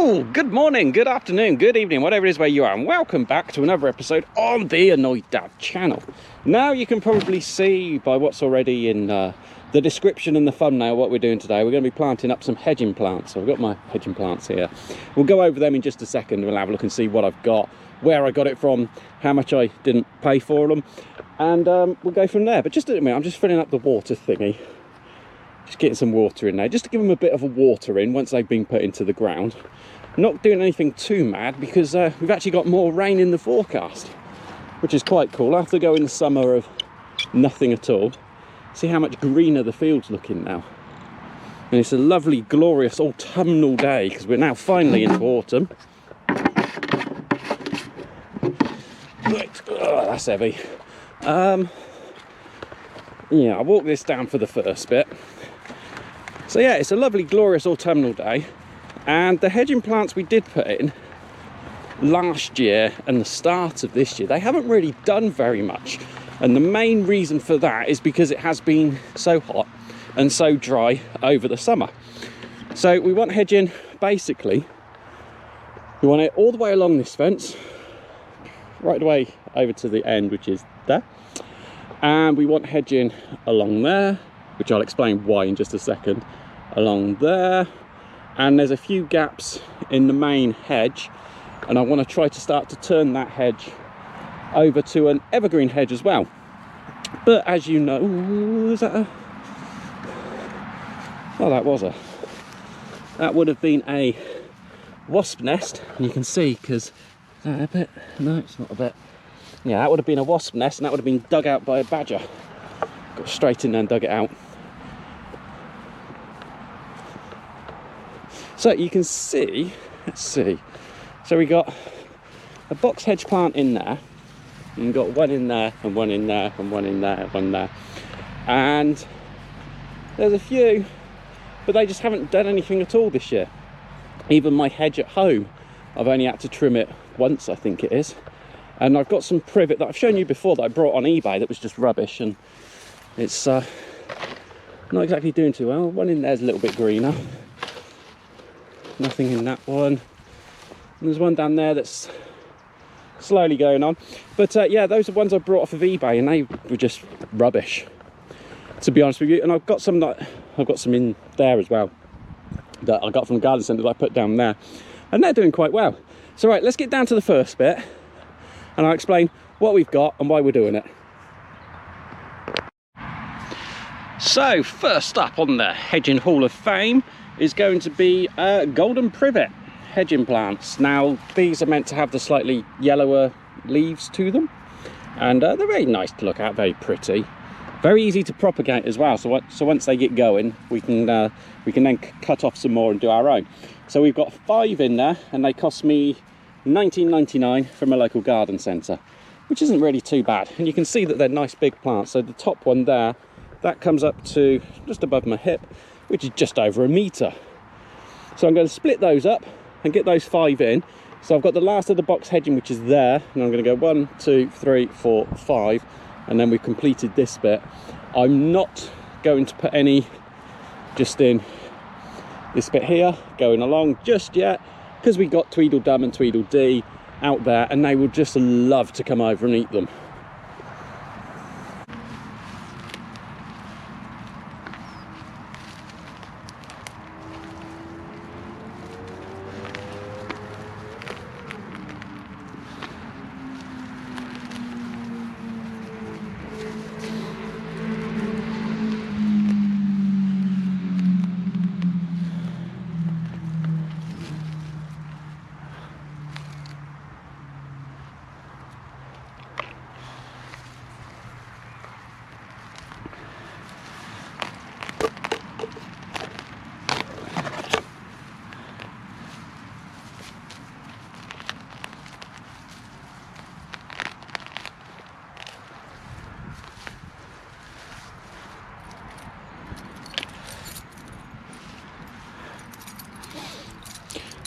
Well, good morning, good afternoon, good evening, whatever it is where you are, and welcome back to another episode on the Annoyed Dad channel. Now you can probably see by what's already in the description and the thumbnail what we're doing today. We're going to be planting up some hedging plants. So I've got my hedging plants here. We'll go over them in just a second. We'll have a look and see what I've got, where I got it from, how much I didn't pay for them, and we'll go from there. But just a minute, I'm just filling up the water thingy. Just getting some water in there, just to give them a bit of a water in once they've been put into the ground. Not doing anything too mad because we've actually got more rain in the forecast, which is quite cool. After going the summer of nothing at all, see how much greener the field's looking now. And it's a lovely, glorious autumnal day because we're now finally into autumn. Right, oh, that's heavy. Yeah, I'll walk this down for the first bit. So yeah, it's a lovely, glorious autumnal day, and the hedging plants we did put in last year and the start of this year, they haven't really done very much. And the main reason for that is because it has been so hot and so dry over the summer. So we want hedging, basically, we want it all the way along this fence, right away over to the end, which is there. And we want hedging along there, which I'll explain why in just a second, along there. And there's a few gaps in the main hedge, and I want to try to start to turn that hedge over to an evergreen hedge as well. But as you know, is that a... Oh, that would have been a wasp nest, and you can see, because, is that a bit? No, it's not a bit. Yeah, that would have been a wasp nest, and that would have been dug out by a badger. Got straight in there and dug it out. So you can see, let's see, so we got a box hedge plant in there, and we've got one in there, and one in there, and one in there, one there, and there's a few, but they just haven't done anything at all this year. Even my hedge at home, I've only had to trim it once, I think it is. And I've got some privet that I've shown you before that I brought on eBay that was just rubbish, and it's not exactly doing too well. One in there's a little bit greener. Nothing in that one. And there's one down there that's slowly going on. But yeah, those are ones I brought off of eBay, and they were just rubbish, to be honest with you. And I've got some in there as well that I got from the garden centre that I put down there, and they're doing quite well. So right, let's get down to the first bit, and I'll explain what we've got and why we're doing it. So first up on the Hedging Hall of Fame is going to be golden privet hedging plants. Now these are meant to have the slightly yellower leaves to them, and they're very nice to look at, very pretty, very easy to propagate as well. So once they get going, we can then cut off some more and do our own. So we've got 5 in there, and they cost me $19.99 from a local garden centre, which isn't really too bad. And you can see that they're nice big plants. So the top one there, that comes up to just above my hip, which is just over a metre. So I'm going to split those up and get those 5 in. So I've got the last of the box hedging, which is there, and I'm going to go 1, 2, 3, 4, 5, and then we've completed this bit. I'm not going to put any just in this bit here going along just yet, because we got Tweedledum and Tweedledee out there, and they would just love to come over and eat them.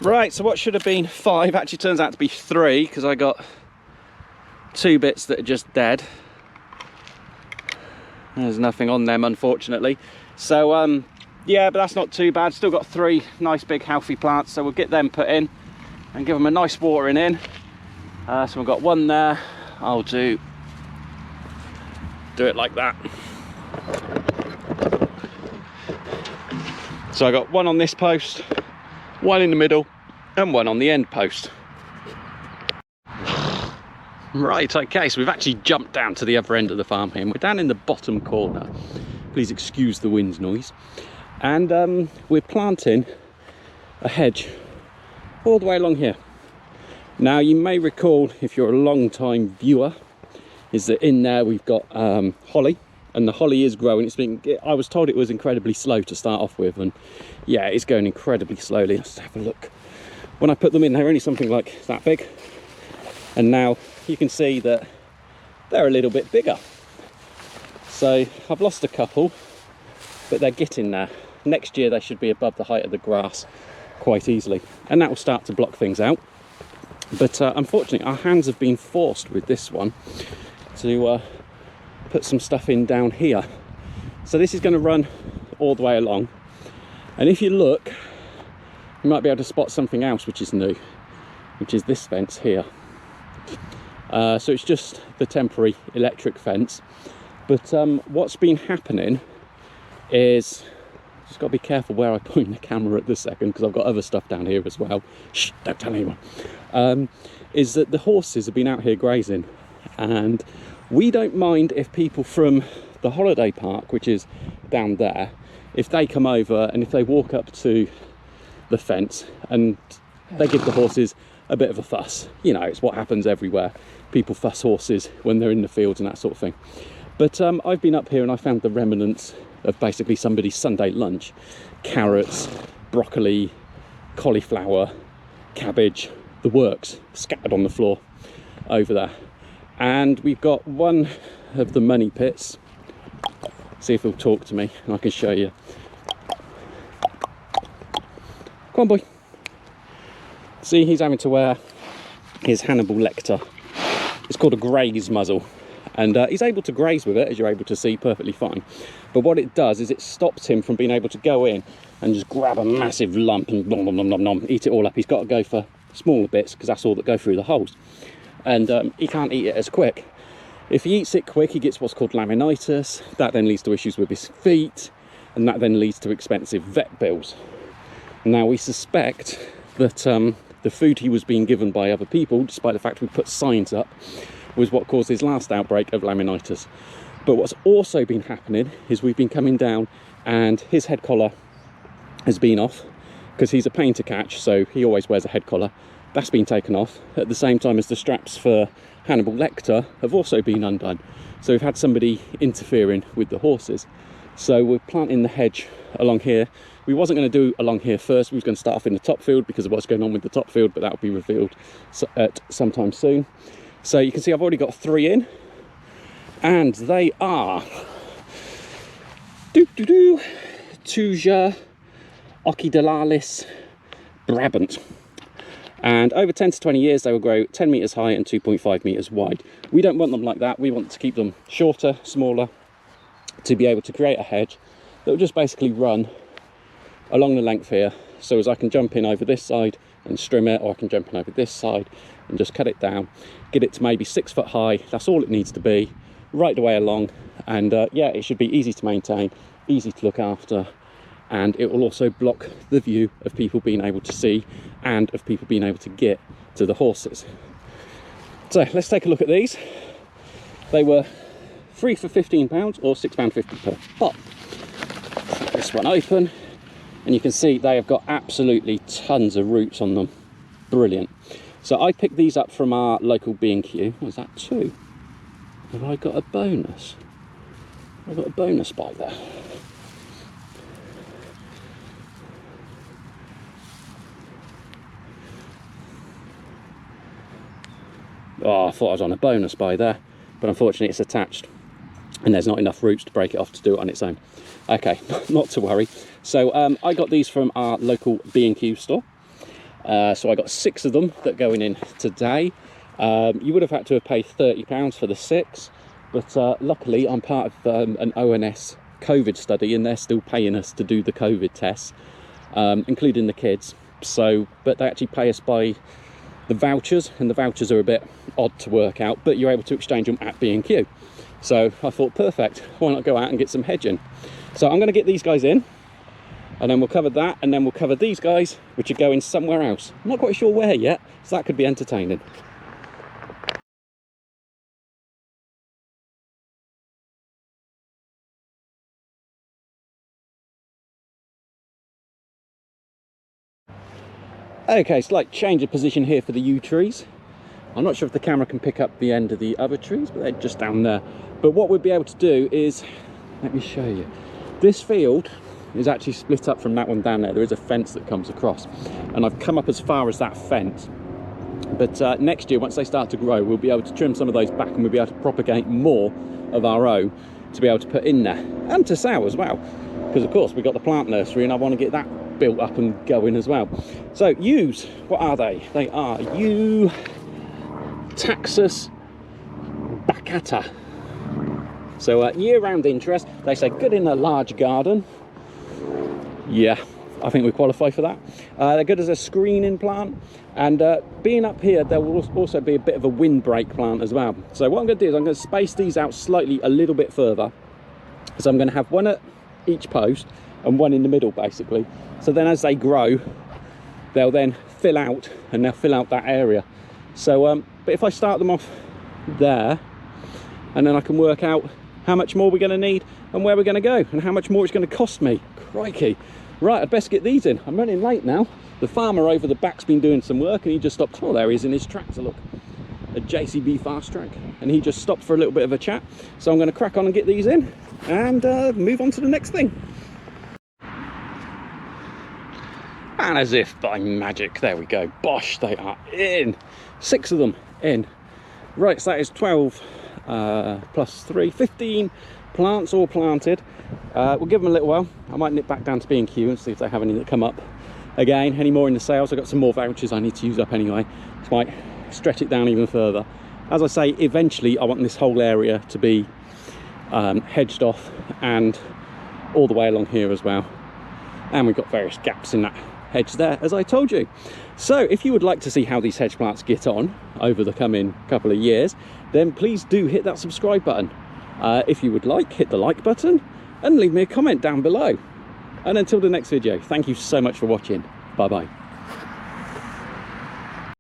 Right, so what should have been 5 actually turns out to be 3, because I got 2 bits that are just dead. There's nothing on them, unfortunately. So Yeah, but that's not too bad. Still got 3 nice big healthy plants, so we'll get them put in and give them a nice watering in. So we've got one there. I'll do it like that. So I got one on this post, one in the middle, and one on the end post. Right, okay, so we've actually jumped down to the other end of the farm here, and we're down in the bottom corner. Please excuse the wind noise. And we're planting a hedge all the way along here. Now, you may recall, if you're a long time viewer, is that in there we've got holly, and the holly is growing. I was told it was incredibly slow to start off with, and yeah, it's going incredibly slowly. Let's have a look. When I put them in, they're only something like that big, and now you can see that they're a little bit bigger. So I've lost a couple, but they're getting there. Next year they should be above the height of the grass quite easily, and that will start to block things out. But unfortunately our hands have been forced with this one to put some stuff in down here. So this is going to run all the way along, and if you look, you might be able to spot something else which is new, which is this fence here. So it's just the temporary electric fence, but what's been happening is, just got to be careful where I point the camera at this second, because I've got other stuff down here as well. Shh, don't tell anyone. Is that the horses have been out here grazing, and we don't mind if people from the holiday park, which is down there, if they come over and if they walk up to the fence and they give the horses a bit of a fuss. You know, it's what happens everywhere. People fuss horses when they're in the fields and that sort of thing. But I've been up here and I found the remnants of basically somebody's Sunday lunch. Carrots, broccoli, cauliflower, cabbage, the works, scattered on the floor over there. And we've got one of the money pits. See if he'll talk to me and I can show you. Come on, boy. See, he's having to wear his Hannibal Lecter. It's called a graze muzzle, and he's able to graze with it, as you're able to see, perfectly fine. But what it does is it stops him from being able to go in and just grab a massive lump and nom, nom, nom, nom, nom, eat it all up. He's got to go for smaller bits, because that's all that go through the holes, and he can't eat it as quick. If he eats it quick, he gets what's called laminitis. That then leads to issues with his feet, and that then leads to expensive vet bills. Now, we suspect that the food he was being given by other people, despite the fact we put signs up, was what caused his last outbreak of laminitis. But what's also been happening is we've been coming down and his head collar has been off, because he's a pain to catch, so he always wears a head collar. That's been taken off at the same time as the straps for Hannibal Lecter have also been undone. So we've had somebody interfering with the horses. So we're planting the hedge along here. We wasn't going to do along here first. We was going to start off in the top field because of what's going on with the top field, but that will be revealed at sometime soon. So you can see I've already got 3 in, and they are Tuja Occidentalis Brabant. And over 10 to 20 years, they will grow 10 metres high and 2.5 metres wide. We don't want them like that. We want to keep them shorter, smaller, to be able to create a hedge that will just basically run along the length here. So as I can jump in over this side and trim it, or I can jump in over this side and just cut it down, get it to maybe 6 foot high. That's all it needs to be, right the way along. And yeah, it should be easy to maintain, easy to look after. And it will also block the view of people being able to see and of people being able to get to the horses. So let's take a look at these. They were 3 for £15 or £6.50 per pot. Crack this one open, and you can see they have got absolutely tons of roots on them. Brilliant. So I picked these up from our local B&Q. What was that, 2? Have I got a bonus? I've got a bonus by there. Oh, I thought I was on a bonus buy there, but unfortunately it's attached and there's not enough roots to break it off to do it on its own. Okay, not to worry. So I got these from our local B&Q store. So I got 6 of them that are going in today. You would have had to have paid £30 for the 6, but luckily I'm part of an ONS COVID study and they're still paying us to do the COVID tests, including the kids. So, but they actually pay us by the vouchers, and the vouchers are a bit odd to work out, but you're able to exchange them at B&Q. So I thought, perfect, why not go out and get some hedging? So I'm going to get these guys in, and then we'll cover that, and then we'll cover these guys, which are going somewhere else. I'm not quite sure where yet, so that could be entertaining. Okay, slight change of position here for the yew trees. I'm not sure if the camera can pick up the end of the other trees, but they're just down there. But what we'll be able to do is, let me show you. This field is actually split up from that one down there. There is a fence that comes across, and I've come up as far as that fence. But next year, once they start to grow, we'll be able to trim some of those back, and we'll be able to propagate more of our own to be able to put in there, and to sell as well. Because of course we've got the plant nursery, and I want to get that built up and going as well. So yews, what are they? They are yew Taxus baccata. So year-round interest. They say good in a large garden. Yeah, I think we qualify for that. They're good as a screening plant, and being up here, there will also be a bit of a windbreak plant as well. So what I'm going to do is I'm going to space these out slightly a little bit further. So I'm going to have one at each post and one in the middle, basically. So then as they grow, they'll then fill out, and they'll fill out that area. So but if I start them off there, and then I can work out how much more we're going to need and where we're going to go and how much more it's going to cost me. Crikey. Right, I'd best get these in. I'm running late now. The farmer over the back's been doing some work, and he just stopped. Oh, there he is in his tractor, look. A JCB fast track. And he just stopped for a little bit of a chat. So I'm going to crack on and get these in and move on to the next thing. And as if by magic, there we go. Bosh, they are in. 6 of them in. Right, so that is 12 plus 3, 15 plants all planted. We'll give them a little while. I might nip back down to B&Q and see if they have any that come up again. Any more in the sales? I've got some more vouchers I need to use up anyway. So I might stretch it down even further. As I say, eventually I want this whole area to be hedged off, and all the way along here as well. And we've got various gaps in that hedge there, as I told you. So if you would like to see how these hedge plants get on over the coming couple of years, then please do hit that subscribe button. If you would like, hit the like button and leave me a comment down below. And until the next video, thank you so much for watching. Bye bye.